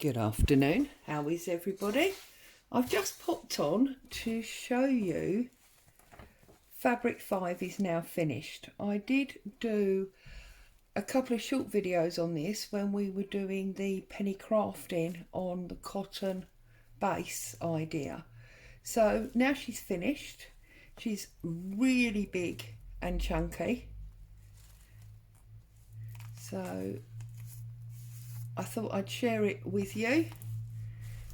Good afternoon, how is everybody? I've just popped on to show you Fabric 5 is now finished. I did do a couple of short videos on this when we were doing the penny crafting on the cotton base idea. So now she's finished. She's really big and chunky. So I thought I'd share it with you.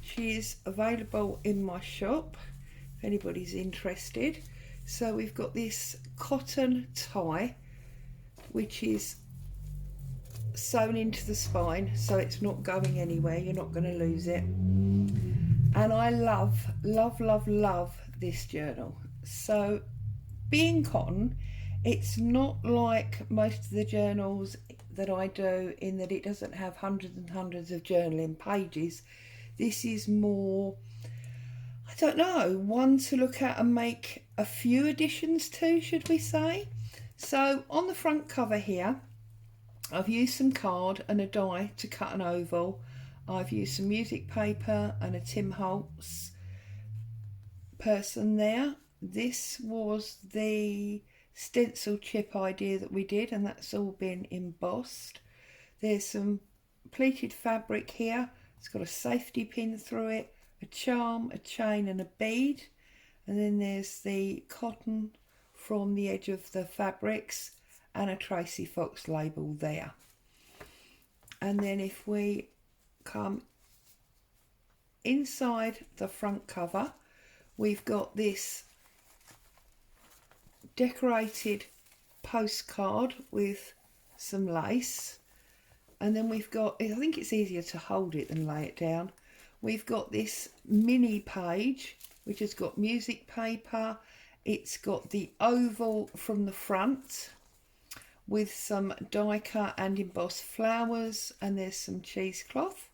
She is available in my shop if anybody's interested. So we've got this cotton tie which is sewn into the spine so it's not going anywhere, you're not going to lose it. And I love this journal. So being cotton, it's not like most of the journals that I do in that it doesn't have hundreds and hundreds of journaling pages. This is more, I don't know, one to look at and make a few additions to, should we say. So on the front cover here, I've used some card and a die to cut an oval. I've used some music paper and a Tim Holtz person there. This was the stencil chip idea that we did, and that's all been embossed. There's some pleated fabric here. It's got a safety pin through it, a charm, a chain and a bead. And then there's the cotton from the edge of the fabrics and a Tracy Fox label there. And then if we come inside the front cover, we've got this decorated postcard with some lace, and then we've got, I think it's easier to hold it than lay it down, we've got this mini page which has got music paper. It's got the oval from the front with some die cut and embossed flowers, and there's some cheesecloth.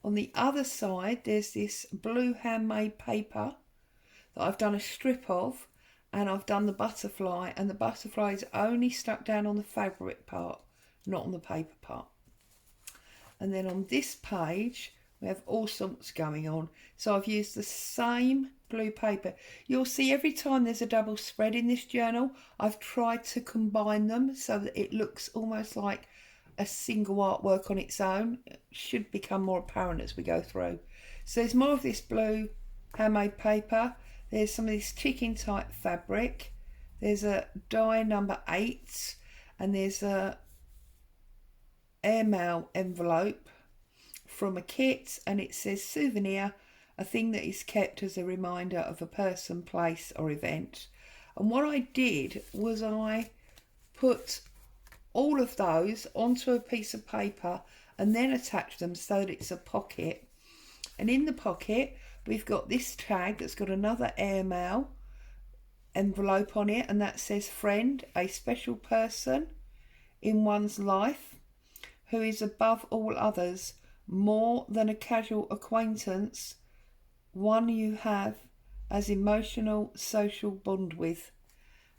On the other side there's this blue handmade paper that I've done a strip of, and I've done the butterfly, and the butterfly is only stuck down on the fabric part, not on the paper part. And then on this page we have all sorts going on. So I've used the same blue paper. You'll see every time there's a double spread in this journal, I've tried to combine them so that it looks almost like a single artwork on its own. It should become more apparent as we go through. So there's more of this blue handmade paper. There's some of this chicken type fabric. There's a die number 8, and there's a airmail envelope from a kit, and it says souvenir, a thing that is kept as a reminder of a person, place or event. And what I did was I put all of those onto a piece of paper and then attached them so that it's a pocket. And in the pocket we've got this tag that's got another airmail envelope on it, and that says friend, a special person in one's life who is above all others, more than a casual acquaintance, one you have as emotional social bond with.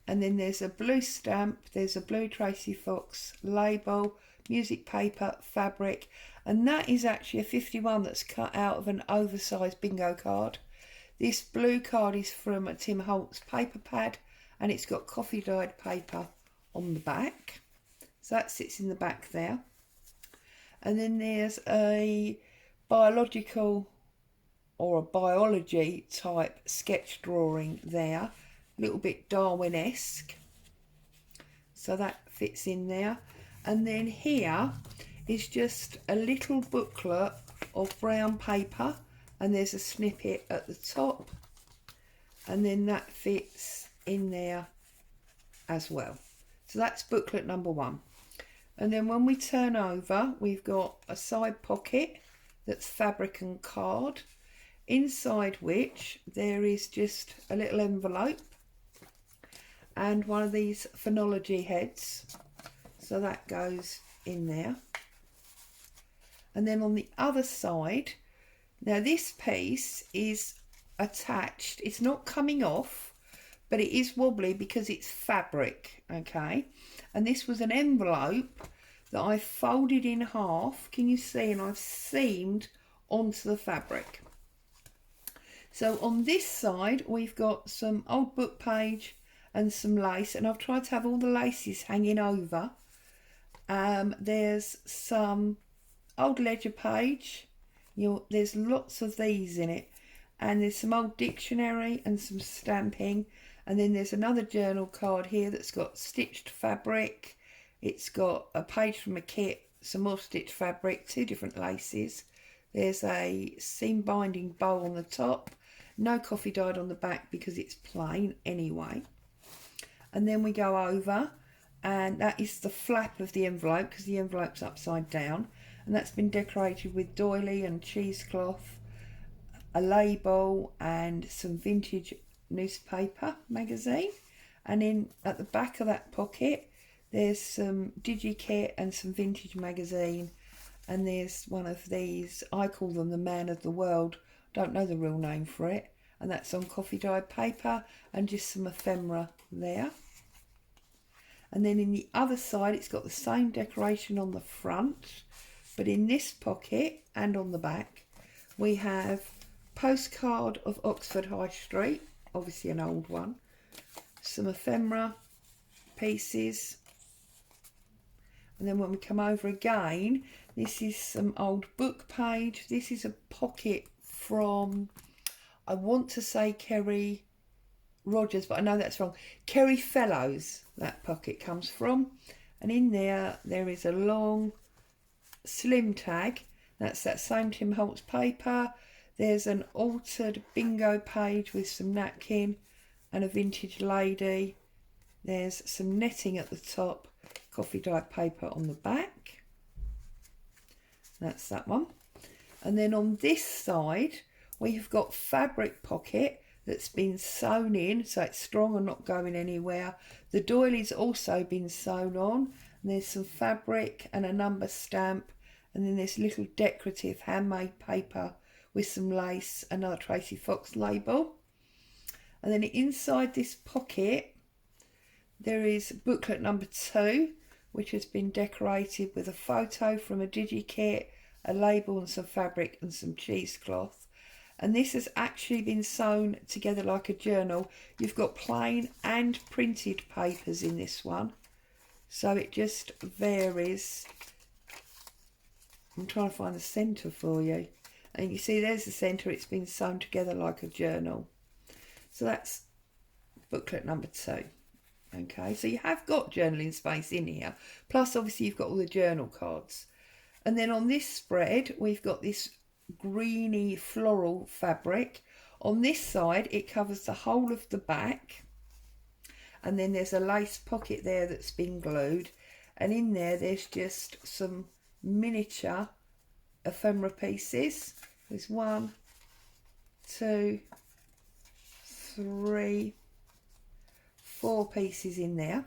And then there's a blue stamp, there's a blue Tracy Fox label, music paper, fabric, and that is actually a 51 that's cut out of an oversized bingo card. This blue card is from a Tim Holtz paper pad, and it's got coffee dyed paper on the back. So that sits in the back there. And then there's a biological or a biology type sketch drawing there, a little bit Darwin-esque. So that fits in there. And then here is just a little booklet of brown paper, and there's a snippet at the top, and then that fits in there as well. So that's booklet number 1. And then when we turn over, we've got a side pocket that's fabric and card, inside which there is just a little envelope and one of these phonology heads. So that goes in there. And then on the other side, now this piece is attached. It's not coming off, but it is wobbly because it's fabric, okay? And this was an envelope that I folded in half. Can you see? And I've seamed onto the fabric. So on this side we've got some old book page and some lace, and I've tried to have all the laces hanging over. There's some old ledger page. There's lots of these in it, and there's some old dictionary and some stamping, and then there's another journal card here that's got stitched fabric. It's got a page from a kit, some more stitched fabric, 2 different laces. There's a seam binding bow on the top, no coffee dyed on the back because it's plain anyway. And then we go over, and that is the flap of the envelope because the envelope's upside down, and that's been decorated with doily and cheesecloth, a label and some vintage newspaper magazine. And in at the back of that pocket there's some digikit and some vintage magazine, and there's one of these, I call them the Man of the World, don't know the real name for it, and that's on coffee dyed paper, and just some ephemera there. And then in the other side it's got the same decoration on the front, but in this pocket and on the back we have postcard of Oxford High Street, obviously an old one, some ephemera pieces, and then when we come over again, this is some old book page. This is a pocket from, I want to say Kerry Rogers, but I know that's wrong, Kerry Fellows, that pocket comes from. And in there is a long slim tag, that's that same Tim Holtz paper. There's an altered bingo page with some napkin and a vintage lady. There's some netting at the top, coffee dyed paper on the back. That's that one. And then on this side we have got fabric pocket that's been sewn in, so it's strong and not going anywhere. The doily's also been sewn on, and there's some fabric and a number stamp, and then this little decorative handmade paper with some lace, another Tracy Fox label. And then inside this pocket there is booklet number 2, which has been decorated with a photo from a digikit, a label and some fabric and some cheesecloth. And this has actually been sewn together like a journal. You've got plain and printed papers in this one, so it just varies. I'm trying to find the centre for you, and you see there's the centre, it's been sewn together like a journal. So that's booklet number 2. Okay, so you have got journaling space in here, plus obviously you've got all the journal cards. And then on this spread we've got this greeny floral fabric. On this side it covers the whole of the back, and then there's a lace pocket there that's been glued, and in there's just some miniature ephemera pieces. There's 1, 2, 3, 4 pieces in there.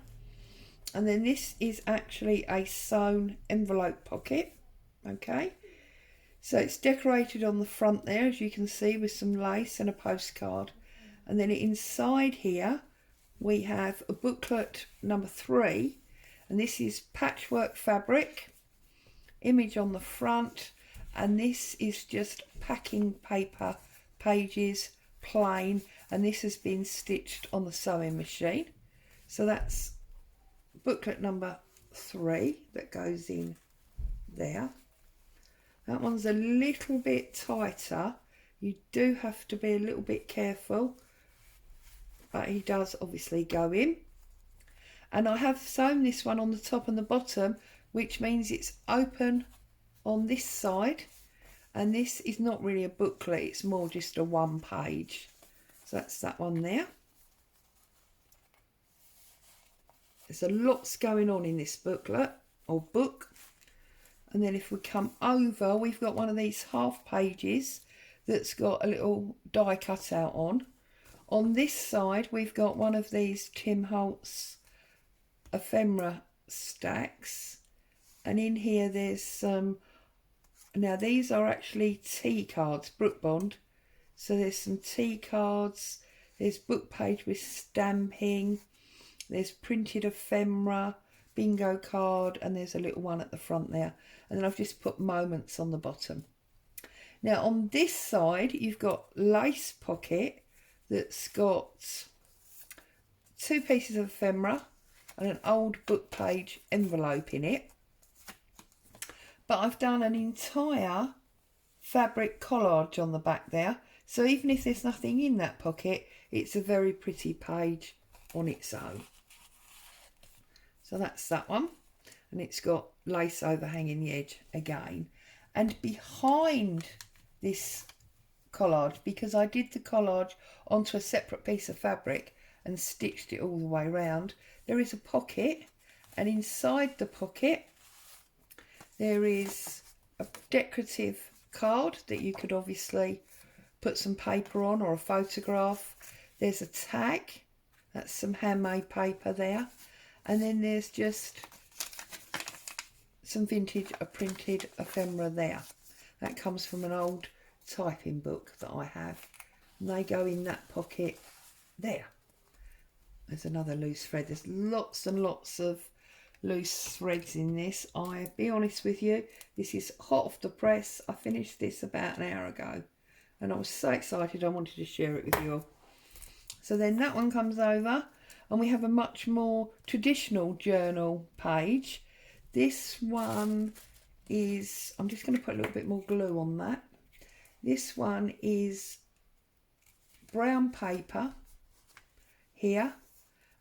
And then this is actually a sewn envelope pocket. Okay, so it's decorated on the front there, as you can see, with some lace and a postcard. And then inside here we have a booklet number 3, and this is patchwork fabric, image on the front, and this is just packing paper pages, plain, and this has been stitched on the sewing machine. So that's booklet number 3 that goes in there. That one's a little bit tighter, you do have to be a little bit careful, but he does obviously go in. And I have sewn this one on the top and the bottom, which means it's open on this side, and this is not really a booklet, it's more just a 1 page. So that's that one there. There's a lots going on in this booklet or book. And then if we come over, we've got one of these half pages that's got a little die cut out on. On this side we've got one of these Tim Holtz ephemera stacks, and in here there's some, now these are actually tea cards, Brook Bond. So there's some tea cards, there's book page with stamping, there's printed ephemera, bingo card, and there's a little one at the front there. And then I've just put moments on the bottom. Now on this side, you've got lace pocket that's got 2 pieces of ephemera and an old book page envelope in it. But I've done an entire fabric collage on the back there. So even if there's nothing in that pocket, it's a very pretty page on its own. So that's that one. And it's got lace overhanging the edge again. And behind this collage, because I did the collage onto a separate piece of fabric and stitched it all the way around, there is a pocket, and inside the pocket there is a decorative card that you could obviously put some paper on, or a photograph. There's a tag, that's some handmade paper there, and then there's just some vintage printed ephemera there. That comes from an old typing book that I have, and they go in that pocket there. There's another loose thread. There's lots and lots of loose threads in this. I'll be honest with you, this is hot off the press. I finished this about an hour ago and I was so excited I wanted to share it with you all. So then that one comes over, and we have a much more traditional journal page. This one is, I'm just going to put a little bit more glue on that. This one is brown paper here,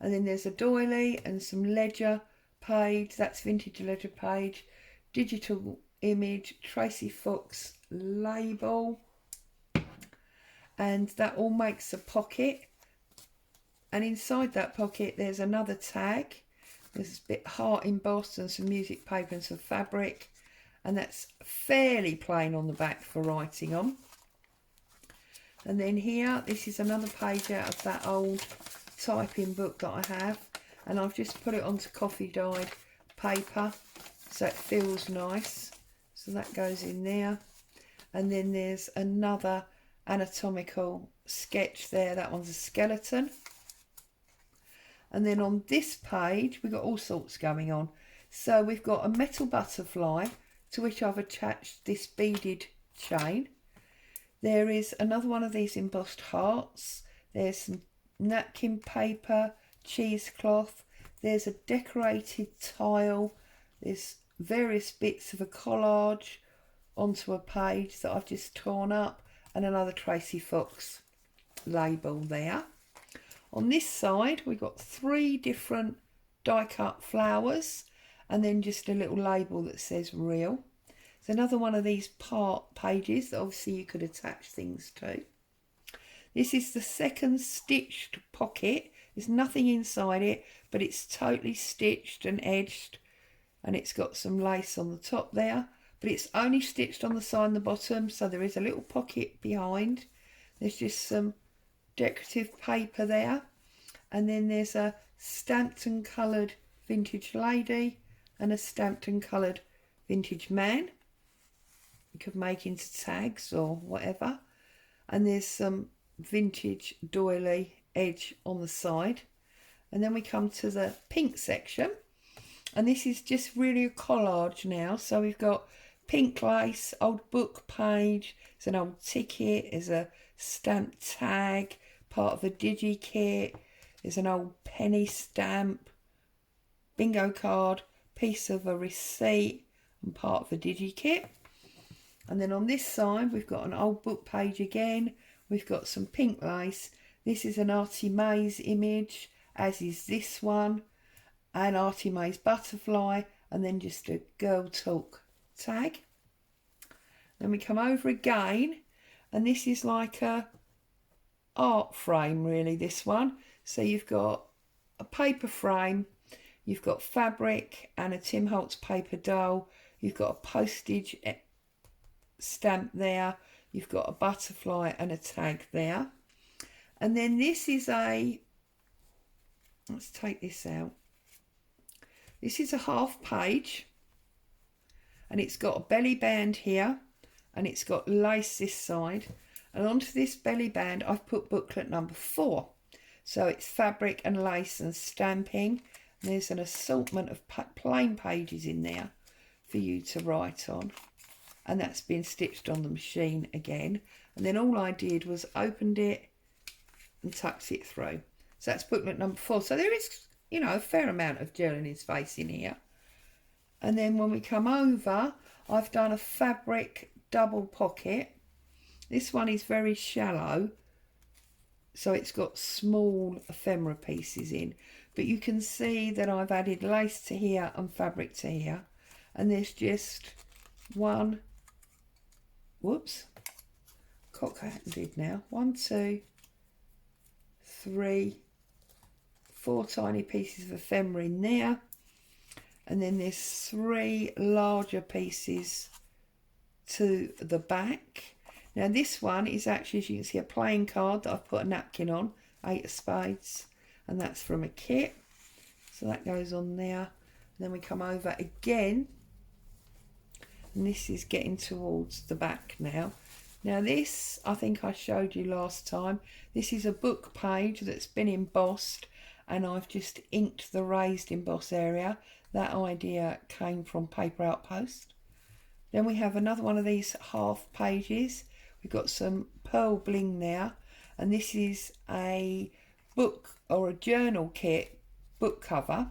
and then there's a doily and some ledger page, that's vintage ledger page, digital image, Tracy Fox label, and that all makes a pocket. And inside that pocket there's another tag. There's a bit heart embossed and some music paper and some fabric, and that's fairly plain on the back for writing on. And then here, this is another page out of that old typing book that I have, and I've just put it onto coffee dyed paper so it feels nice. So that goes in there. And then there's another anatomical sketch there. That one's a skeleton. And then on this page we've got all sorts going on. So we've got a metal butterfly to which I've attached this beaded chain. There is another one of these embossed hearts. There's some napkin paper, cheesecloth. There's a decorated tile. There's various bits of a collage onto a page that I've just torn up, and another Tracy Fox label there. On this side we've got 3 different die cut flowers, and then just a little label that says real. There's another one of these part pages that obviously you could attach things to. This is the second stitched pocket. There's nothing inside it, but it's totally stitched and edged, and it's got some lace on the top there, but it's only stitched on the side and the bottom, so there is a little pocket behind. There's just some decorative paper there, and then there's a stamped and coloured vintage lady and a stamped and coloured vintage man. You could make into tags or whatever. And there's some vintage doily edge on the side. And then we come to the pink section, and this is just really a collage now. So we've got pink lace, old book page, there's an old ticket, there's a stamped tag, part of a digi kit, there's an old penny stamp, bingo card, piece of a receipt, and part of a digi kit. And then on this side we've got an old book page again. We've got some pink lace. This is an Artie Mays image, as is this one, an Artie Mays butterfly, and then just a Girl Talk tag. Then we come over again, and this is like a art frame really, this one. So you've got a paper frame, you've got fabric and a Tim Holtz paper doll, you've got a postage stamp there, you've got a butterfly and a tag there. And then this is a, let's take this out, this is a half page, and it's got a belly band here, and it's got lace this side, and onto this belly band I've put booklet number 4. So it's fabric and lace and stamping. There's an assortment of plain pages in there for you to write on. And that's been stitched on the machine again. And then all I did was opened it and tucked it through. So that's booklet number 4. So there is, you know, a fair amount of journaling space in here. And then when we come over, I've done a fabric double pocket. This one is very shallow, so it's got small ephemera pieces in. But you can see that I've added lace to here and fabric to here. And there's just one, whoops, cock-handed now. 1, 2, 3, 4 tiny pieces of ephemera in there. And then there's 3 larger pieces to the back. Now this one is actually, as you can see, a playing card that I've put a napkin on, 8 of spades, and that's from a kit. So that goes on there. And then we come over again, and this is getting towards the back now. Now this, I think I showed you last time, this is a book page that's been embossed, and I've just inked the raised emboss area. That idea came from Paper Outpost. Then we have another one of these half pages. We've got some pearl bling there, and this is a book or a journal kit book cover.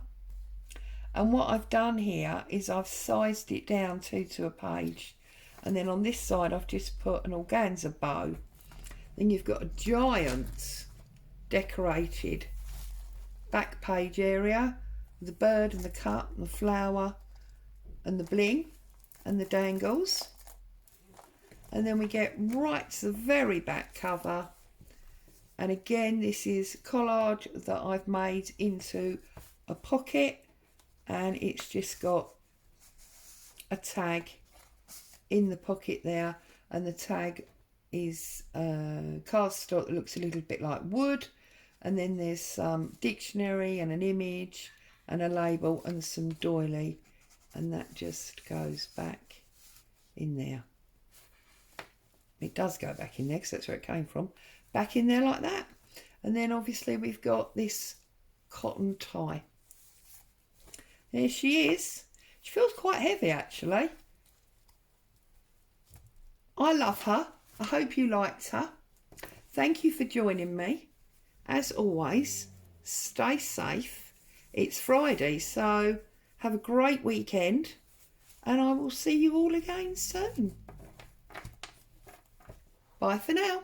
And what I've done here is I've sized it down to a page, and then on this side I've just put an organza bow. Then you've got a giant decorated back page area, the bird and the cup and the flower and the bling and the dangles. And then we get right to the very back cover, and again this is collage that I've made into a pocket, and it's just got a tag in the pocket there, and the tag is cardstock that looks a little bit like wood, and then there's some dictionary and an image and a label and some doily, and that just goes back in there. It does go back in there because that's where it came from, back in there like that. And then obviously we've got this cotton tie. There she is. She feels quite heavy actually. I love her. I hope you liked her. Thank you for joining me. As always, stay safe. It's Friday, so have a great weekend, and I will see you all again soon. Bye for now.